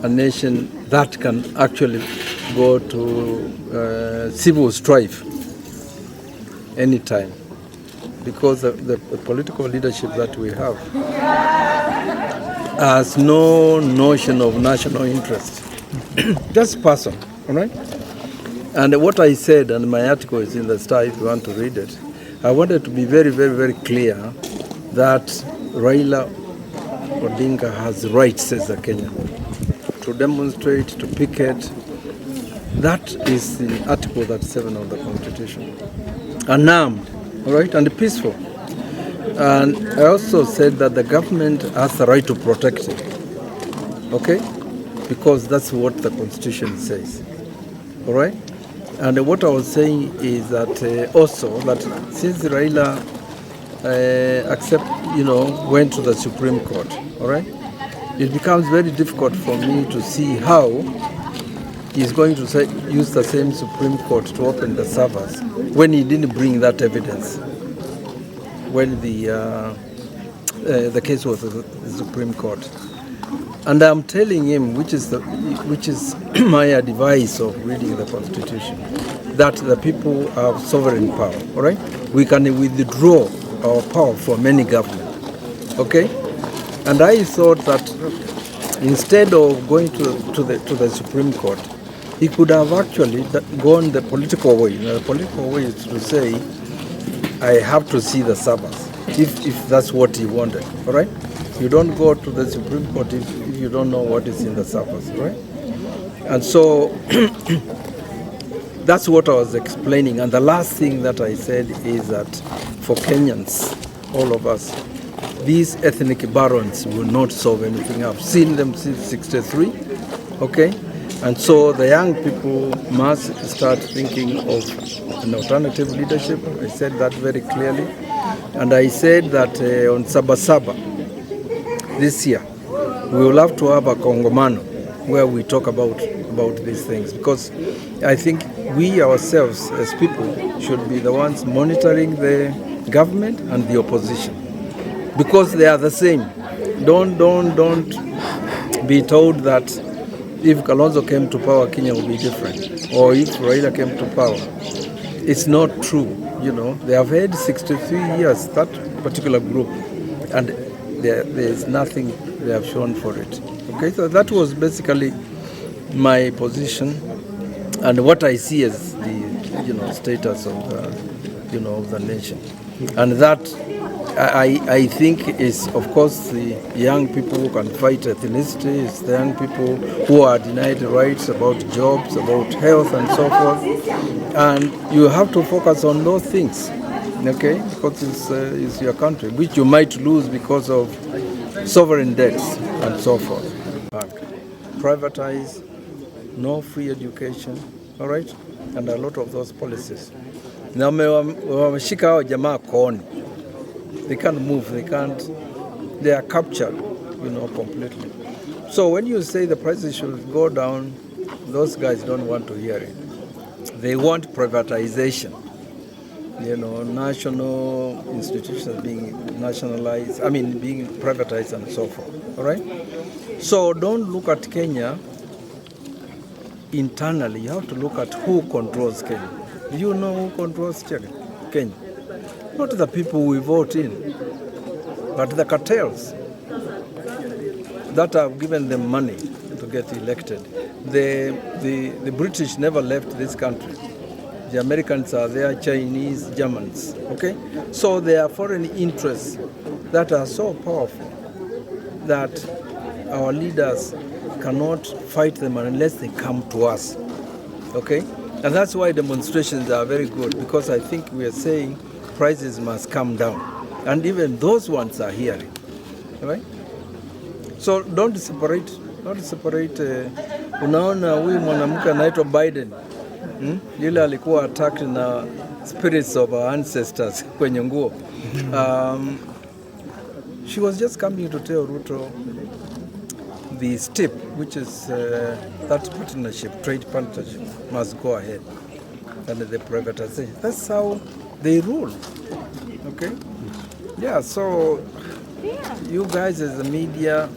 a nation that can actually go to civil strife anytime, because the political leadership that we have has no notion of national interest, just personal, all right? And what I said, and my article is in the Star if you want to read it, I wanted to be very, very, very clear that Raila Odinga has rights as a Kenyan to demonstrate, to picket. That is in Article 37 of the Constitution. Unarmed, all right, and peaceful. And I also said that the government has the right to protect it, okay? Because that's what the Constitution says, all right? And what I was saying is that also that since Raila went to the Supreme Court, all right, it becomes very difficult for me to see how he's going to use the same Supreme Court to open the servers when he didn't bring that evidence when the case was the Supreme Court. And I'm telling him, which is my advice of reading the Constitution, that the people have sovereign power, all right? We can withdraw our power from any government, okay? And I thought that instead of going to the Supreme Court, he could have actually gone the political way. The political way is to say, I have to see the servers, if that's what he wanted, all right? You don't go to the Supreme Court if you don't know what is in the servers, right? And so that's what I was explaining. And the last thing that I said is that for Kenyans, all of us, these ethnic barons will not solve anything. I've seen them since '63, okay? And so the young people must start thinking of an alternative leadership. I said that very clearly. And I said that on Sabasaba this year, we will have to have a Kongomano where we talk about these things, because I think we ourselves as people should be the ones monitoring the government and the opposition, because they are the same. Don't be told that if Kalonzo came to power, Kenya will be different, or if Raila came to power. It's not true, you know. They have had 63 years, that particular group, and there's nothing they have shown for it. Okay, so that was basically my position and what I see as the status of the nation, and that I think is, of course, the young people who can fight ethnicity, it's the young people who are denied rights about jobs, about health and so forth, and you have to focus on those things, okay, because it's your country, which you might lose because of sovereign debts and so forth. Privatize, no free education, all right, and a lot of those policies. Now, wameshika hao jamaa koni. They can't move, they are captured, completely. So when you say the prices should go down, those guys don't want to hear it. They want privatization, national institutions being nationalized, being privatized and so forth, all right? So don't look at Kenya internally, you have to look at who controls Kenya. Do you know who controls Kenya? Not the people we vote in, but the cartels that have given them money to get elected. The British never left this country. The Americans are there, Chinese, Germans, okay? So there are foreign interests that are so powerful that our leaders cannot fight them unless they come to us, okay? And that's why demonstrations are very good, because I think we are saying prices must come down, and even those ones are hearing, right? So don't separate. Unaona huyu mwanamke anaitwa Biden, yule alikuwa attacked na spirits of our ancestors kwenye nguo. She was just coming to tell Ruto the step, which is that partnership, trade partnership, must go ahead, and the privatization. That's how they rule, okay? Yeah, so you guys as the media,